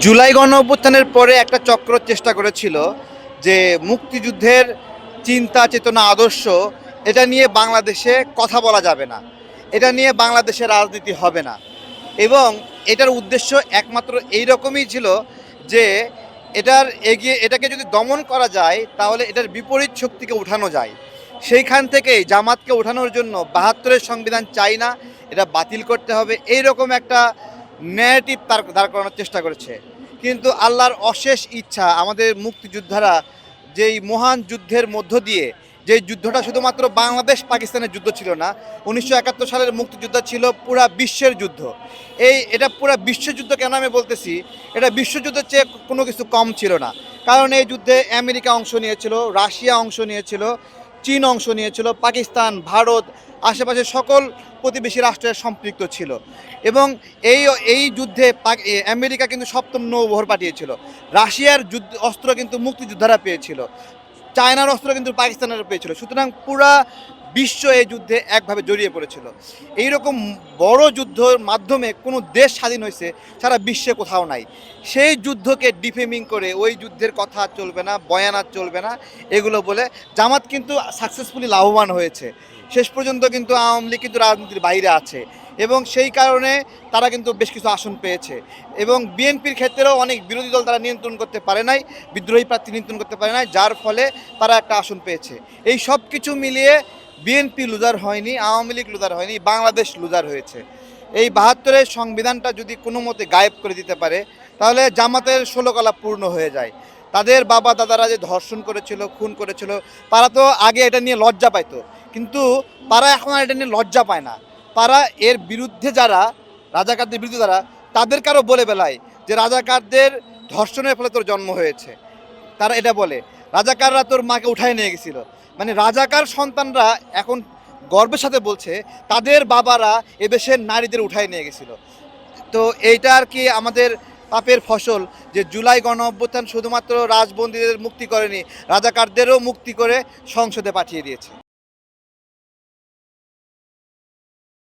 জুলাই গণ অভ্যুত্থানের পরে একটা চক্র চেষ্টা করেছিল যে মুক্তিযুদ্ধের চিন্তা চেতনা আদর্শ এটা নিয়ে বাংলাদেশে কথা বলা যাবে না, এটা নিয়ে বাংলাদেশে রাজনীতি হবে না। এবং এটার উদ্দেশ্য একমাত্র এই রকমই ছিল যে এটাকে যদি দমন করা যায় তাহলে এটার বিপরীত শক্তিকে উঠানো যায়। সেইখান থেকেই জামাতকে ওঠানোর জন্য ৭২-এর সংবিধান চাই না, এটা বাতিল করতে হবে, এইরকম একটা ন্যারেটিভ দাঁড় করানোর চেষ্টা করেছে। কিন্তু আল্লাহর অশেষ ইচ্ছা, আমাদের মুক্তিযোদ্ধারা যেই মহান যুদ্ধের মধ্য দিয়ে, যে যুদ্ধটা শুধুমাত্র বাংলাদেশ পাকিস্তানের যুদ্ধ ছিল না, ১৯৭১ সালের মুক্তিযুদ্ধ ছিল পুরা বিশ্বের যুদ্ধ। এটা পুরা বিশ্বযুদ্ধ কেন আমি বলতেছি, এটা বিশ্বযুদ্ধের চেয়ে কোনো কিছু কম ছিল না। কারণ এই যুদ্ধে আমেরিকা অংশ নিয়েছিল, রাশিয়া অংশ নিয়েছিল, চীন অংশ নিয়েছিল, পাকিস্তান, ভারত, আশেপাশে সকল প্রতিবেশী রাষ্ট্রের সম্পৃক্ত ছিল। এবং এই যুদ্ধে আমেরিকা কিন্তু সপ্তম নৌবহর পাঠিয়েছিল, রাশিয়ার অস্ত্র কিন্তু মুক্তিযোদ্ধারা পেয়েছিল, চায়নার অস্ত্র কিন্তু পাকিস্তানের পেয়েছিল। সুতরাং পুরা বিশ্ব এই যুদ্ধে একভাবে জড়িয়ে পড়েছিল। এইরকম বড় যুদ্ধের মাধ্যমে কোনো দেশ স্বাধীন হয়েছে সারা বিশ্বে কোথাও নাই। সেই যুদ্ধকে ডিফেমিং করে ওই যুদ্ধের কথা চলবে না, বয়ান চলবে না, এগুলো বলে জামাত কিন্তু সাকসেসফুলি লাভবান হয়েছে। শেষ পর্যন্ত কিন্তু আওয়ামী লীগ কিন্তু রাজনীতির বাইরে আছে এবং সেই কারণে তারা কিন্তু বেশ কিছু আসন পেয়েছে। এবং বিএনপির ক্ষেত্রেও অনেক বিরোধী দল তারা নিয়ন্ত্রণ করতে পারে নাই, বিদ্রোহী প্রার্থী নিয়ন্ত্রণ করতে পারে নাই, যার ফলে তারা একটা আসন পেয়েছে। এই সব কিছু মিলিয়ে বিএনপি লুজার হয়নি, আওয়ামী লীগ লুজার হয়নি, বাংলাদেশ লুজার হয়েছে। এই ৭২-এর সংবিধানটা যদি কোনো মতে গায়েব করে দিতে পারে তাহলে জামাতের ১৬ কলা পূর্ণ হয়ে যায়। তাদের বাবা দাদারা যে ধর্ষণ করেছিল, খুন করেছিল, তারা তো আগে এটা নিয়ে লজ্জা পাইতো, কিন্তু তারা এখন আর এটা নিয়ে লজ্জা পায় না। তারা এর বিরুদ্ধে যারা, রাজাকারদের বিরুদ্ধে যারা, তাদের কারো বলে বেলায় যে রাজাকারদের ধর্ষণের ফলে তোর জন্ম হয়েছে। তারা এটা বলে রাজাকাররা তোর মাকে উঠায় নিয়ে গেছিল। মানে রাজাকার সন্তানরা এখন গর্বের সাথে বলছে তাদের বাবারা এদেশের নারীদের উঠায় নিয়ে গেছিল। তো এইটা আর কি আমাদের পাপের ফসল যে জুলাই গণ অভ্যুত্থান শুধুমাত্র রাজবন্দীদের মুক্তি করেনি, রাজাকারদেরও মুক্তি করে সংসদে পাঠিয়ে দিয়েছে।